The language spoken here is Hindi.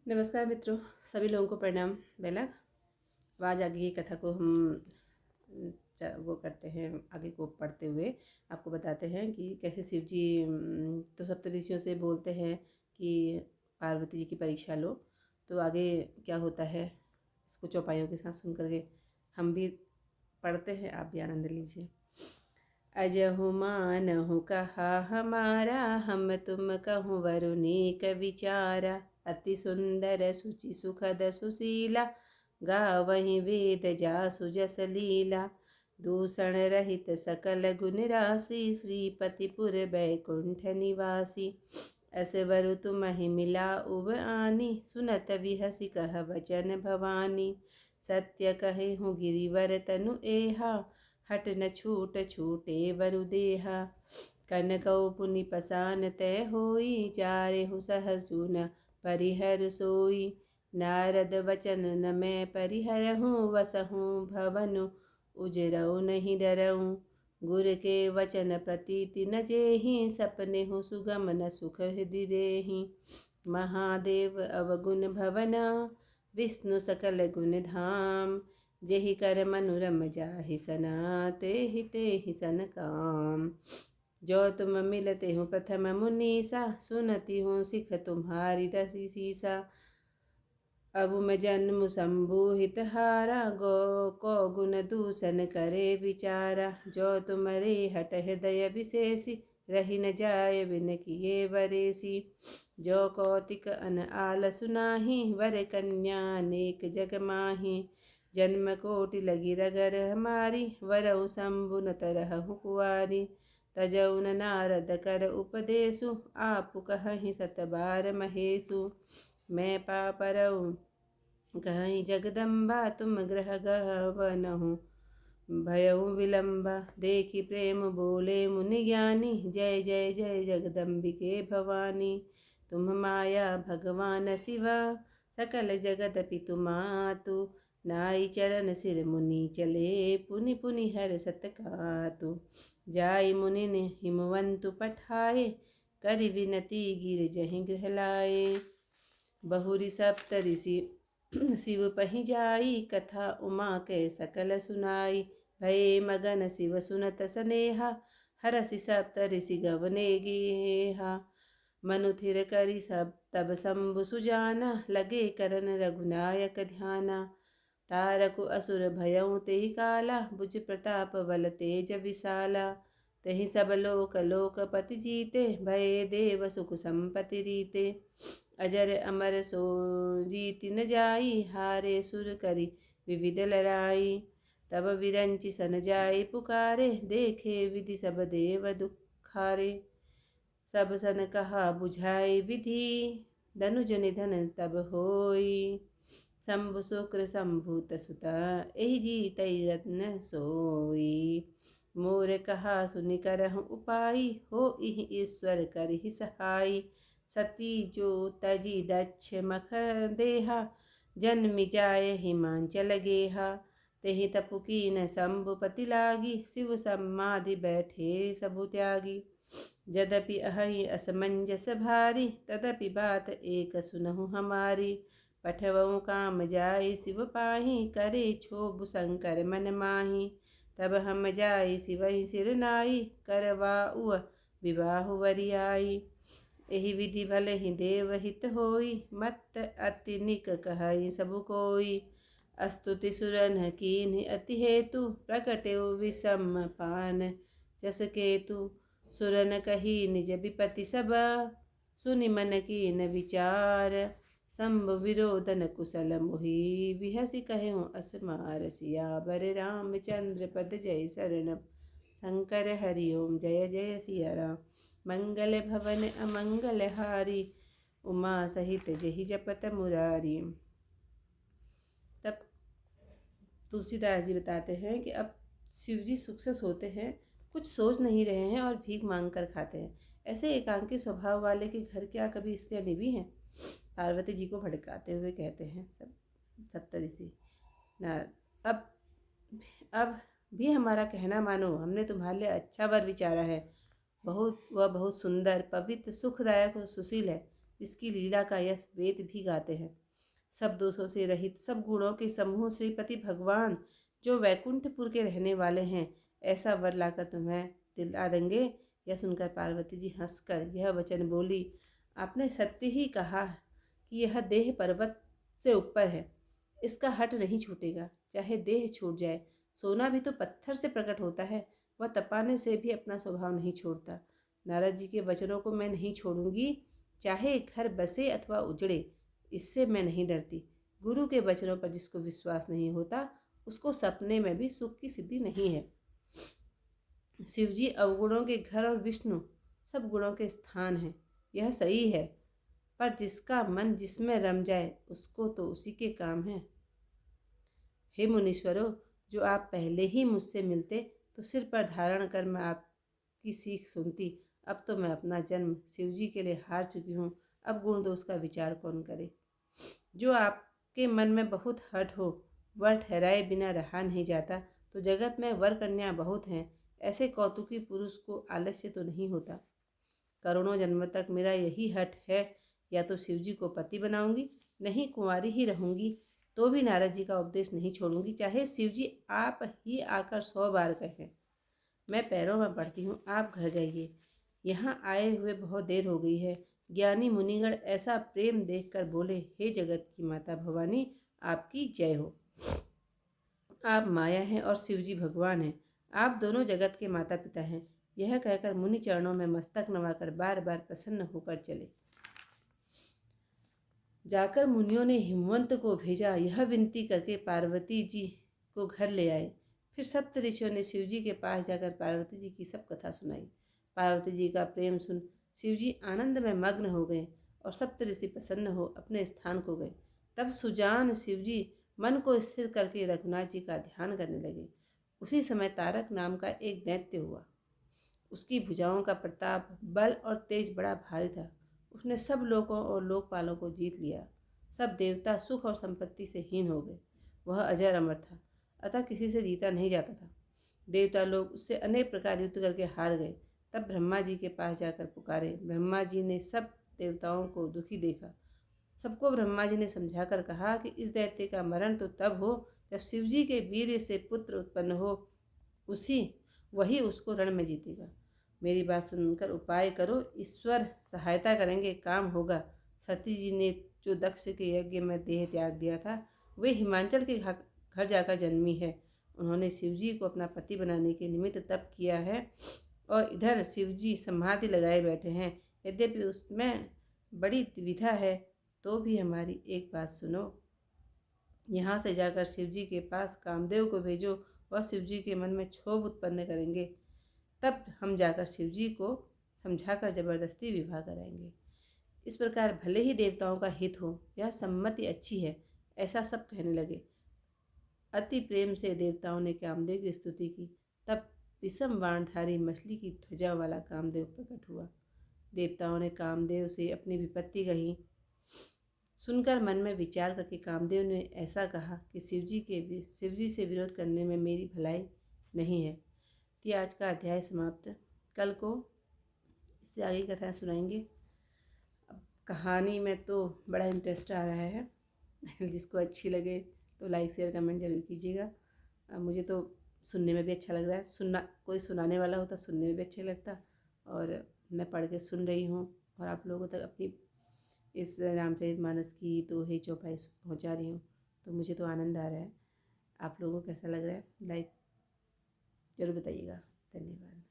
नमस्कार मित्रों, सभी लोगों को प्रणाम। बेला आज आगे की कथा को हम वो करते हैं, आगे को पढ़ते हुए आपको बताते हैं कि कैसे शिव जी तो सप्तऋषियों से बोलते हैं कि पार्वती जी की परीक्षा लो। तो आगे क्या होता है इसको चौपाइयों के साथ सुन करके हम भी पढ़ते हैं, आप भी आनंद लीजिए। अजहु मानहु कहा हमारा, हम तुम कहूँ वरुणीक विचारा। अति सुंदर सुचि सुखद सुशीला, गावहीं वेद जासु जस लीला। दूषण रहित सकल गुण राशि, श्रीपतिपुर बैकुंठ निवासी। अस वरु तुम्हि मिला उब आनी, सुनत विहसि कह वचन भवानी। सत्य कहे हूँ गिरिवर तनु एहा, हट न छूट छूटे वरु देहा। कनकौ पुनि पसान तय होई, चारे हु सहसु न परिहर सोई। नारद वचन न मैं परिहरहूँ, वसहूँ भवनु उजरऊ नहीं डरऊँ। गुर के वचन प्रतीति न जेहि, सपने हूँ सुगम न सुख हृदि देहि। महादेव अवगुण भवना, विष्णु सकल गुण धाम। जेहि कर मनुरम जाहि सना, तेहि सन काम। जो तुम मिलते हूँ प्रथम मुनीसा, सुनती हूँ सिख तुम्हारी दसी सीसा। अब मैं जन्म संबोहित हारा, गो को गुण दूषण करे विचारा। जो तुम्हारे हट हृदय विशेषी, रही न जाय बिन किए वरेसी। जो कौतिक अन आल सुनाही, वर कन्या अनेक जग माही। जन्म कोटि लगी रगर हमारी, वरऊ शंभु न तरहु कुवारी। तजौ न नारद कर उपदेशु, आपु कहहि सत बार महेशु। मैं पापरऊ कहहि जगदम्बा, तुम ग्रह गहवनहु भयउ विलंबा। देखि प्रेम बोले मुनि ज्ञानी, जय जय जय जगदम्बिके भवानी। तुम माया भगवान शिवा, सकल जगत पितु मातु। नाई चरण सिर मुनि चले, पुनि पुनि हर सत कातु। जाय मुनि ने हिमवंतु पठाए, करि विनती गिर जहि गृह लाए। बहुरी सप्त ऋषि शिव पहि जाई, कथा उमा के सकल सुनाई। भये मगन शिव सुनत सनेहा, हरसि सप्त ऋषि गवने गेहा। मनु थिर करि सब तब शंभु सुजाना, लगे करन रघुनायक ध्याना। तारकु असुर भयउ तेहि काला, भुज प्रताप बल तेज विशाला। तेहि सब लोक लोकपति जीते, भये देव सुख संपति रीते। अजर अमर सो जीति न जाई, हारे सुर करि विविध लड़ाई। तब विरंचि सन जाय पुकारे, देखे विधि सब देव दुखारे। सब सन कहा बुझाई विधि, धनुज निधन तब होई। शंभु शुक्र शंभुत सुता, एहि जीतै रत्न सोई। मोर कहा सुनि करहु उपाई, हो इहि ईश्वर करहि सहाई। सती जो तजी दक्ष मख देहा, जन्मि जाय हिमांचल गेहा। तेहि तपु कीन शंभुपति लागी, शिव समाधि बैठे सबु त्यागी। यद्यपि अहि असमंजस भारी, तदपि बात एक सुनहु हमारी। पठवउ काम जाय शिव पाहि, करे क्षोभ शंकर मन माहि। तब हम जाय शिवहि सिर नाई, करवाउअ विवाह वरियाई। एहि विधि भलहि देव हित होई, मत अति निक कहै सबु कोई। स्तुति सुरन कीन्हि अति हेतु, प्रकटेउ विषम पान जस केतु। सुरन कही निज विपति सब, सुनि मन कीन विचार। शंभु विरोधन कुशल मोहि, विहसि कहूँ असमार। सियावर रामचंद्र पद जय शरणम, शंकर हरि ओम जय जय सिया राम। मंगल भवन अमंगल हारी, उमा सहित जहि जपत मुरारी। तब तुलसीदास जी बताते हैं कि अब शिव जी सुखसस होते हैं, कुछ सोच नहीं रहे हैं और भीख मांग कर खाते हैं। ऐसे एकांकी स्वभाव वाले के घर क्या कभी स्त्रियाँ निभी हैं? पार्वती जी को भड़काते हुए कहते हैं सब सप्तऋषि। अब भी हमारा कहना मानो, हमने तुम्हारे लिए अच्छा वर विचारा है। बहुत सुंदर पवित्र सुखदायक और सुशील है। जिसकी लीला का यश वेद भी गाते हैं। सब दोषों से रहित, सब गुणों के समूह श्रीपति भगवान जो वैकुंठपुर के रहने वाले हैं, ऐसा वर लाकर तुम्हें दिला देंगे। यह सुनकर पार्वती जी हंसकर यह वचन बोली, आपने सत्य ही कहा कि यह देह पर्वत से ऊपर है, इसका हट नहीं छूटेगा, चाहे देह छूट जाए। सोना भी तो पत्थर से प्रकट होता है, वह तपाने से भी अपना स्वभाव नहीं छोड़ता। नारद जी के वचनों को मैं नहीं छोड़ूंगी, चाहे घर बसे अथवा उजड़े, इससे मैं नहीं डरती। गुरु के वचनों पर जिसको विश्वास नहीं होता, उसको सपने में भी सुख की सिद्धि नहीं है। शिवजी अवगुणों के घर और विष्णु सब गुणों के स्थान हैं, यह सही है, पर जिसका मन जिसमें रम जाए उसको तो उसी के काम है। हे मुनीश्वरों, जो आप पहले ही मुझसे मिलते तो सिर पर धारण कर मैं आपकी सीख सुनती। अब तो मैं अपना जन्म शिवजी के लिए हार चुकी हूँ, अब गुण दोष का विचार कौन करे। जो आपके मन में बहुत हट हो, वर ठहराए बिना रहा नहीं जाता, तो जगत में वर कन्या बहुत हैं, ऐसे कौतुकी पुरुष को आलस्य तो नहीं होता। करोड़ों जन्म तक मेरा यही हट है, या तो शिवजी को पति बनाऊंगी, नहीं कुंवारी ही रहूंगी, तो भी नारद जी का उपदेश नहीं छोड़ूंगी, चाहे शिवजी आप ही आकर 100 बार कहें। मैं पैरों में पड़ती हूँ, आप घर जाइए, यहाँ आए हुए बहुत देर हो गई है। ज्ञानी मुनिगण ऐसा प्रेम देखकर बोले, हे जगत की माता भवानी, आपकी जय हो। आप माया हैं और शिवजी भगवान हैं, आप दोनों जगत के माता पिता हैं। यह कहकर मुनि चरणों में मस्तक नवाकर बार बार प्रसन्न होकर चले। जाकर मुनियों ने हिमवंत को भेजा, यह विनती करके पार्वती जी को घर ले आए। फिर सप्त ऋषियों ने शिवजी के पास जाकर पार्वती जी की सब कथा सुनाई। पार्वती जी का प्रेम सुन शिवजी आनंद में मग्न हो गए और सप्त ऋषि प्रसन्न हो अपने स्थान को गए। तब सुजान शिवजी मन को स्थिर करके रघुनाथ जी का ध्यान करने लगे। उसी समय तारक नाम का एक दैत्य हुआ। उसकी भुजाओं का प्रताप, बल और तेज बड़ा भारी था। उसने सब लोगों और लोकपालों को जीत लिया। सब देवता सुख और संपत्ति से हीन हो गए। वह अजर अमर था, अतः किसी से जीता नहीं जाता था। देवता लोग उससे अनेक प्रकार युद्ध करके हार गए। तब ब्रह्मा जी के पास जाकर पुकारे। ब्रह्मा जी ने सब देवताओं को दुखी देखा। सबको ब्रह्मा जी ने समझाकर कहा कि इस दैत्य का मरण तो तब हो जब शिवजी के वीर्य से पुत्र उत्पन्न हो, वही उसको रण में जीतेगा। मेरी बात सुनकर उपाय करो, ईश्वर सहायता करेंगे, काम होगा। सती जी ने जो दक्ष के यज्ञ में देह त्याग दिया था, वे हिमाचल के घर जाकर जन्मी है। उन्होंने शिवजी को अपना पति बनाने के निमित्त तप किया है और इधर शिवजी समाधि लगाए बैठे हैं। यद्यपि उसमें बड़ी द्विधा है, तो भी हमारी एक बात सुनो। यहाँ से जाकर शिवजी के पास कामदेव को भेजो, वह शिवजी के मन में क्षोभ उत्पन्न करेंगे। तब हम जाकर शिवजी को समझाकर जबरदस्ती विवाह कराएंगे। इस प्रकार भले ही देवताओं का हित हो, यह सम्मति अच्छी है, ऐसा सब कहने लगे। अति प्रेम से देवताओं ने कामदेव की स्तुति की। तब विषम बाणधारी मछली की ध्वजा वाला कामदेव प्रकट हुआ। देवताओं ने कामदेव से अपनी विपत्ति कही। सुनकर मन में विचार करके कामदेव ने ऐसा कहा कि शिवजी से विरोध करने में मेरी भलाई नहीं है। तो आज का अध्याय समाप्त। कल को इससे आगे कथा सुनाएंगे। अब कहानी में तो बड़ा इंटरेस्ट आ रहा है। जिसको अच्छी लगे तो लाइक शेयर कमेंट जरूर कीजिएगा। मुझे तो सुनने में भी अच्छा लग रहा है। कोई सुनाने वाला होता सुनने में भी अच्छा लगता, और मैं पढ़ के सुन रही हूँ और आप लोगों तक अपनी इस रामचरितमानस की तो ही चौपाई पहुँचा रही हूँ। तो मुझे तो आनंद आ रहा है। आप लोगों को कैसा लग रहा है, लाइक ज़रूर बताइएगा। धन्यवाद।